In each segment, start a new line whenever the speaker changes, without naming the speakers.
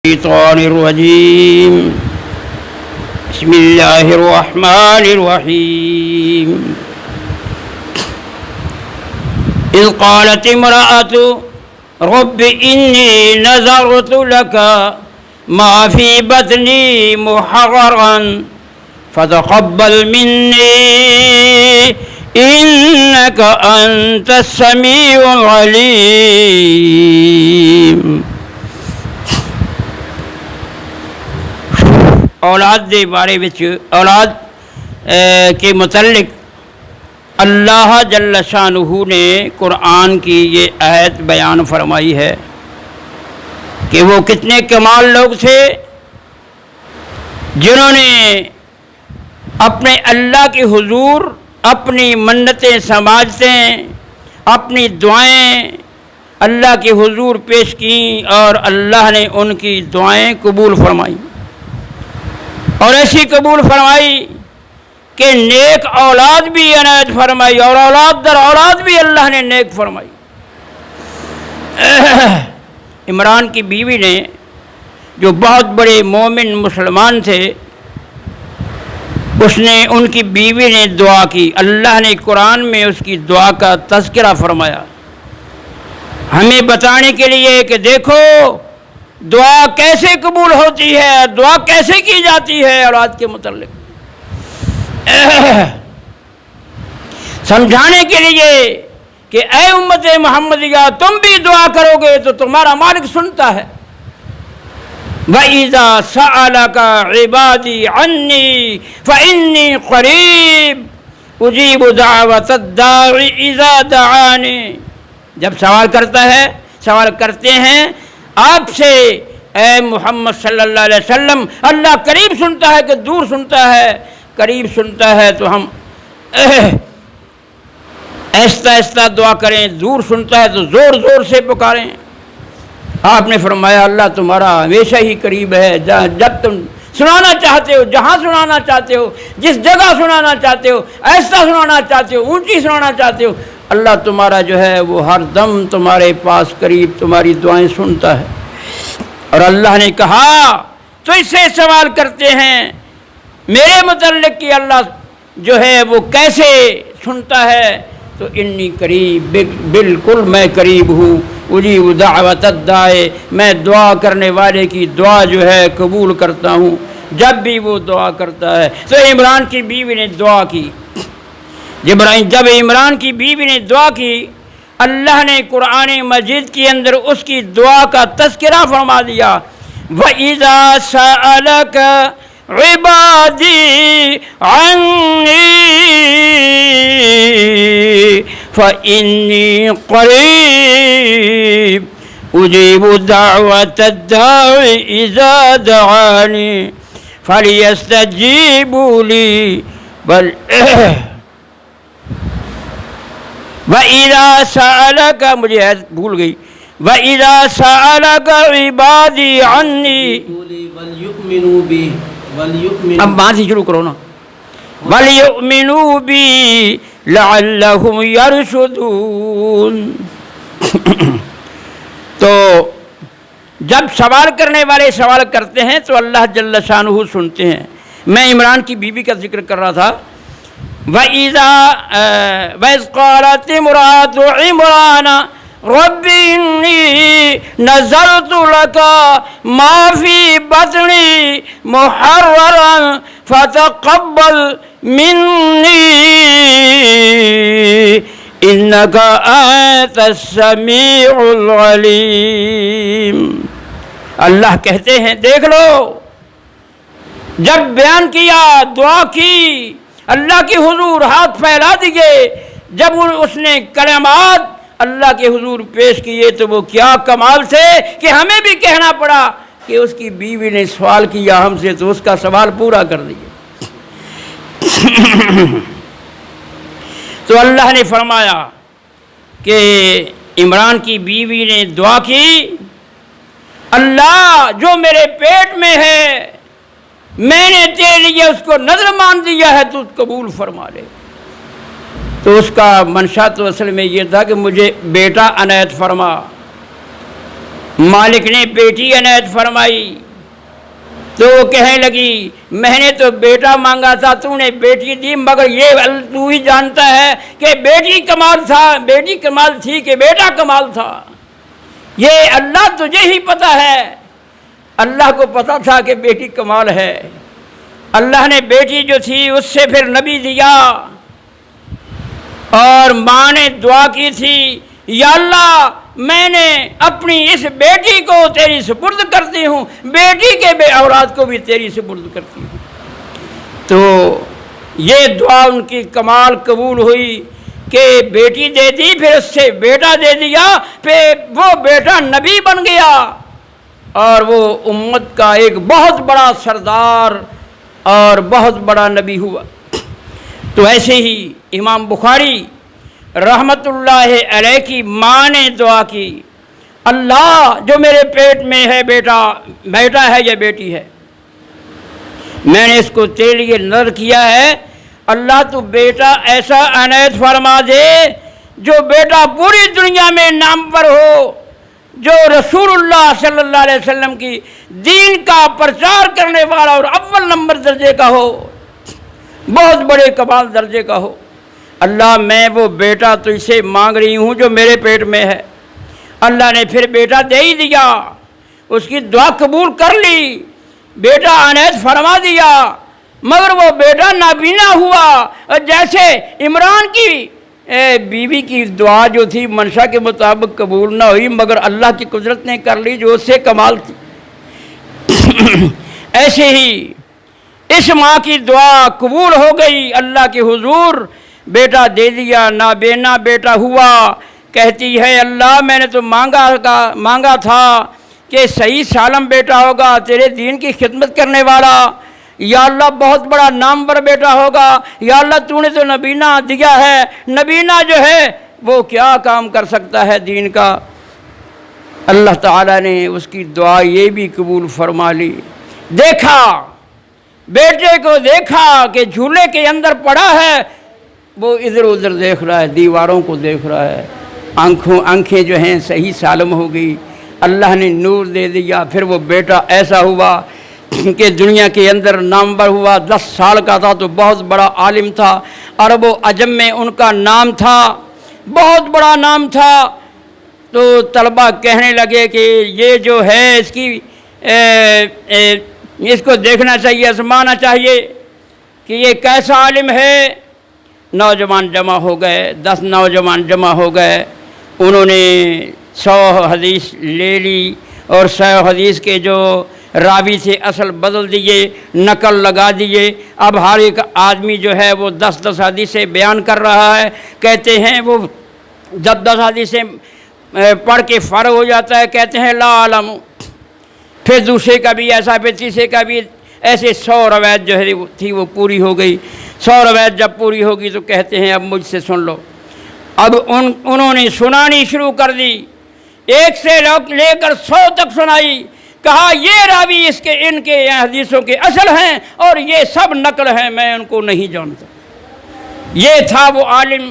الشيطان الرجيم بسم الله الرحمن الرحيم إذ قالت امرأة رب إني نذرت لك ما في بطني محررا فتقبل مني إنك أنت السميع العليم۔ اولاد دے بارے وچ اولاد کے متعلق اللہ جل شانہ نے قرآن کی یہ آیت بیان فرمائی ہے کہ وہ کتنے کمال لوگ تھے جنہوں نے اپنے اللہ کے حضور اپنی منتیں سماجتیں اپنی دعائیں اللہ کے حضور پیش کیں اور اللہ نے ان کی دعائیں قبول فرمائیں اور ایسی قبول فرمائی کہ نیک اولاد بھی عنایت فرمائی اور اولاد در اولاد بھی اللہ نے نیک فرمائی۔ عمران کی بیوی نے جو بہت بڑے مومن مسلمان تھے ان کی بیوی نے دعا کی، اللہ نے قرآن میں اس کی دعا کا تذکرہ فرمایا ہمیں بتانے کے لیے کہ دیکھو دعا کیسے قبول ہوتی ہے، دعا کیسے کی جاتی ہے اولاد کے متعلق، سمجھانے کے لیے کہ اے امت محمدیہ تم بھی دعا کرو گے تو تمہارا مالک سنتا ہے۔ وَإِذَا سَأَلَكَ عِبَادِي عَنِّي فَإِنِّي قَرِيبٌ أُجِيبُ دَعْوَةَ الدَّاعِ إِذَا دَعَانِ۔ جب سوال کرتے ہیں آپ سے اے محمد صلی اللہ علیہ وسلم، اللہ قریب سنتا ہے کہ دور سنتا ہے؟ قریب سنتا ہے تو ہم آہستہ آہستہ دعا کریں، دور سنتا ہے تو زور زور سے پکاریں۔ آپ نے فرمایا اللہ تمہارا ہمیشہ ہی قریب ہے، جب تم سنانا چاہتے ہو، جہاں سنانا چاہتے ہو، جس جگہ سنانا چاہتے ہو، آہستہ سنانا چاہتے ہو، اونچی سنانا چاہتے ہو، اللہ تمہارا جو ہے وہ ہر دم تمہارے پاس قریب تمہاری دعائیں سنتا ہے۔ اور اللہ نے کہا تو اس سے سوال کرتے ہیں میرے متعلق کہ اللہ جو ہے وہ کیسے سنتا ہے، تو انی قریب، بالکل میں قریب ہوں، اجیب دعوت الداع، میں دعا کرنے والے کی دعا جو ہے قبول کرتا ہوں جب بھی وہ دعا کرتا ہے۔ تو عمران کی بیوی نے دعا کی، جب عمران کی بیوی نے دعا کی اللہ نے قرآن مجید کے اندر اس کی دعا کا تذکرہ فرما دیا۔ وَإِذَا سَأَلَكَ عِبَادِي عَنِّي فَإِنِّي قَرِيبٌ أُجِيبُ دَعْوَةَ الدَّاعِ إِذَا دَعَانِ فَلْيَسْتَجِيبُوا لِي وَإِذَا سَأَلَكَ، مجھے بھول گئی، وَإِذَا سَأَلَكَ عِبَادِي عَنِّي، اب وہاں سے شروع کرو نا، وَلْيُؤْمِنُوا بِي لَعَلَّهُمْ يَرْشُدُونَ۔ تو جب سوال کرنے والے سوال کرتے ہیں تو اللہ جل شانہ سنتے ہیں۔ میں عمران کی بیوی کا ذکر کر رہا تھا، وَإِذْ قَالَتِ امْرَأَتُ عِمْرَانَ رَبِّ إِنِّي نَذَرْتُ لَكَ مَا فِي بَطْنِي مُحَرَّرًا فَتَقَبَّلْ مِنِّي إِنَّكَ أَنتَ السَّمِيعُ الْعَلِيمُ۔ اللہ کہتے ہیں دیکھ لو، جب بیان کیا، دعا کی، اللہ کے حضور ہاتھ پھیلا دیے، جب اس نے کلمات اللہ کے حضور پیش کیے تو وہ کیا کمال تھے کہ ہمیں بھی کہنا پڑا کہ اس کی بیوی نے سوال کیا ہم سے تو اس کا سوال پورا کر دیا۔ تو اللہ نے فرمایا کہ عمران کی بیوی نے دعا کی اللہ جو میرے پیٹ میں ہے میں نے تیرے لیے اس کو نظر مان دیا ہے تو قبول فرما لے۔ تو اس کا منشا تو اصل میں یہ تھا کہ مجھے بیٹا عنایت فرما، مالک نے بیٹی عنایت فرمائی تو وہ کہنے لگی میں نے تو بیٹا مانگا تھا، تو نے بیٹی دی، مگر یہ تو ہی جانتا ہے کہ بیٹی کمال تھا، بیٹی کمال تھی کہ بیٹا کمال تھا، یہ اللہ تجھے ہی پتہ ہے۔ اللہ کو پتہ تھا کہ بیٹی کمال ہے، اللہ نے بیٹی جو تھی اس سے پھر نبی دیا، اور ماں نے دعا کی تھی یا اللہ میں نے اپنی اس بیٹی کو تیری سپرد کرتی ہوں، بیٹی کے بے اولاد کو بھی تیری سپرد کرتی ہوں۔ تو یہ دعا ان کی کمال قبول ہوئی کہ بیٹی دے دی، پھر اس سے بیٹا دے دیا، پھر وہ بیٹا نبی بن گیا اور وہ امت کا ایک بہت بڑا سردار اور بہت بڑا نبی ہوا۔ تو ایسے ہی امام بخاری رحمت اللہ علیہ کی ماں نے دعا کی، اللہ جو میرے پیٹ میں ہے بیٹا ہے یا بیٹی ہے، میں نے اس کو تیرے لیے نذر کیا ہے، اللہ تو بیٹا ایسا عنایت فرما دے جو بیٹا پوری دنیا میں نامور ہو، جو رسول اللہ صلی اللہ علیہ وسلم کی دین کا پرچار کرنے والا اور اول نمبر درجے کا ہو، بہت بڑے کمال درجے کا ہو۔ اللہ میں وہ بیٹا تجھ سے مانگ رہی ہوں جو میرے پیٹ میں ہے۔ اللہ نے پھر بیٹا دے ہی دیا، اس کی دعا قبول کر لی، بیٹا عنایت فرما دیا، مگر وہ بیٹا نابینا ہوا، جیسے عمران کی بیوی کی دعا جو تھی منشا کے مطابق قبول نہ ہوئی، مگر اللہ کی قدرت نے کر لی جو اس سے کمال تھی۔ ایسے ہی اس ماں کی دعا قبول ہو گئی، اللہ کے حضور بیٹا دے دیا، نابینا بیٹا ہوا، کہتی ہے اللہ میں نے تو مانگا تھا کہ صحیح سالم بیٹا ہوگا، تیرے دین کی خدمت کرنے والا، یا اللہ بہت بڑا نامور بیٹا ہوگا، یا اللہ تو نے تو نبینا دیا ہے، نبینا جو ہے وہ کیا کام کر سکتا ہے دین کا۔ اللہ تعالیٰ نے اس کی دعا یہ بھی قبول فرما لی۔ دیکھا بیٹے کو، دیکھا کہ جھولے کے اندر پڑا ہے، وہ ادھر ادھر دیکھ رہا ہے، دیواروں کو دیکھ رہا ہے، آنکھیں جو ہیں صحیح سالم ہو گئی، اللہ نے نور دے دیا۔ پھر وہ بیٹا ایسا ہوا کہ دنیا کے اندر نامور ہوا، 10 سال کا تھا تو بہت بڑا عالم تھا، عرب و عجم میں ان کا نام تھا، بہت بڑا نام تھا۔ تو طلبہ کہنے لگے کہ یہ جو ہے اس کو دیکھنا چاہیے، آزمانا چاہیے کہ یہ کیسا عالم ہے۔ نوجوان جمع ہو گئے، 10 نوجوان جمع ہو گئے، انہوں نے 100 حدیث لے لی اور 100 حدیث کے جو راوی سے اصل بدل دیے، نقل لگا دیے۔ اب ہر ایک آدمی جو ہے وہ 10 حدیثیں بیان کر رہا ہے، کہتے ہیں وہ جب 10 حدیثیں پڑھ کے فارغ ہو جاتا ہے کہتے ہیں لا عالم، پھر دوسرے کا بھی ایسا، پھر تیسرے کا بھی ایسے 100 روایت جو ہے تھی وہ پوری ہو گئی۔ 100 روایت جب پوری ہوگی تو کہتے ہیں اب مجھ سے سن لو۔ اب انہوں نے سنانی شروع کر دی، 1 سے لے کر 100 تک سنائی، کہا یہ راوی ان کے حدیثوں کے اصل ہیں اور یہ سب نقل ہیں، میں ان کو نہیں جانتا۔ یہ تھا وہ عالم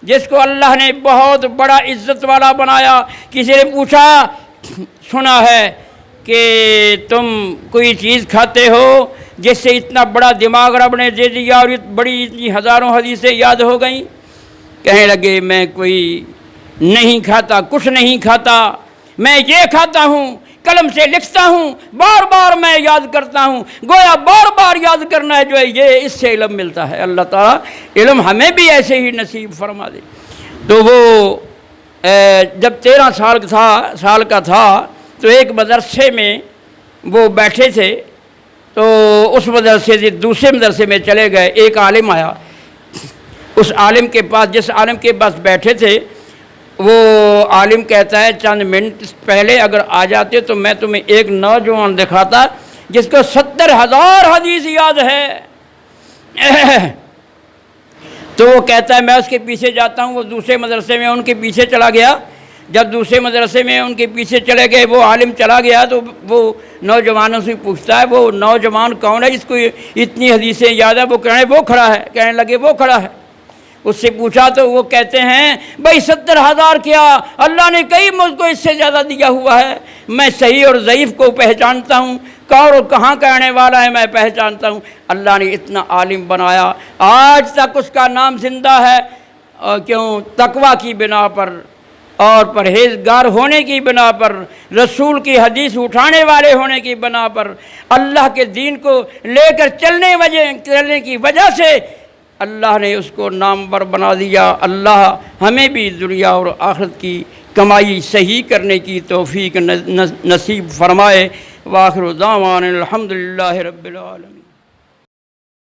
جس کو اللہ نے بہت بڑا عزت والا بنایا۔ کسی نے پوچھا سنا ہے کہ تم کوئی چیز کھاتے ہو جس سے اتنا بڑا دماغ رب نے دے دیا اور اتنی ہزاروں حدیثیں یاد ہو گئیں؟ کہنے لگے میں کوئی نہیں کھاتا، کچھ نہیں کھاتا، میں یہ کھاتا ہوں، قلم سے لکھتا ہوں، بار بار میں یاد کرتا ہوں، گویا بار بار یاد کرنا ہے جو ہے یہ اس سے علم ملتا ہے۔ اللہ تعالیٰ علم ہمیں بھی ایسے ہی نصیب فرما دے۔ تو وہ جب 13 سال کا تھا تو ایک مدرسے میں وہ بیٹھے تھے، تو اس مدرسے سے دوسرے مدرسے میں چلے گئے۔ ایک عالم آیا، اس عالم کے پاس، جس عالم کے پاس بیٹھے تھے، وہ عالم کہتا ہے چند منٹ پہلے اگر آ جاتے تو میں تمہیں ایک نوجوان دکھاتا جس کو 70,000 حدیث یاد ہے۔ تو وہ کہتا ہے میں اس کے پیچھے جاتا ہوں۔ وہ دوسرے مدرسے میں ان کے پیچھے چلا گیا۔ جب دوسرے مدرسے میں ان کے پیچھے چلے گئے، وہ عالم چلا گیا تو وہ نوجوانوں سے پوچھتا ہے وہ نوجوان کون ہے جس کو اتنی حدیثیں یاد ہے؟ وہ کہنے لگے وہ کھڑا ہے۔ اس سے پوچھا تو وہ کہتے ہیں بھائی 70,000 کیا، اللہ نے کئی مجھ کو اس سے زیادہ دیا ہوا ہے۔ میں صحیح اور ضعیف کو پہچانتا ہوں، کون اور کہاں کا رہنے والا ہے میں پہچانتا ہوں۔ اللہ نے اتنا عالم بنایا، آج تک اس کا نام زندہ ہے، اور کیوں؟ تقوی کی بنا پر اور پرہیزگار ہونے کی بنا پر، رسول کی حدیث اٹھانے والے ہونے کی بنا پر، اللہ کے دین کو لے کر چلنے کی وجہ سے اللہ نے اس کو نامور بنا دیا۔ اللہ ہمیں بھی دنیا اور آخرت کی کمائی صحیح کرنے کی توفیق نصیب فرمائے۔ وآخر دعوانا الحمدللہ رب العالمین۔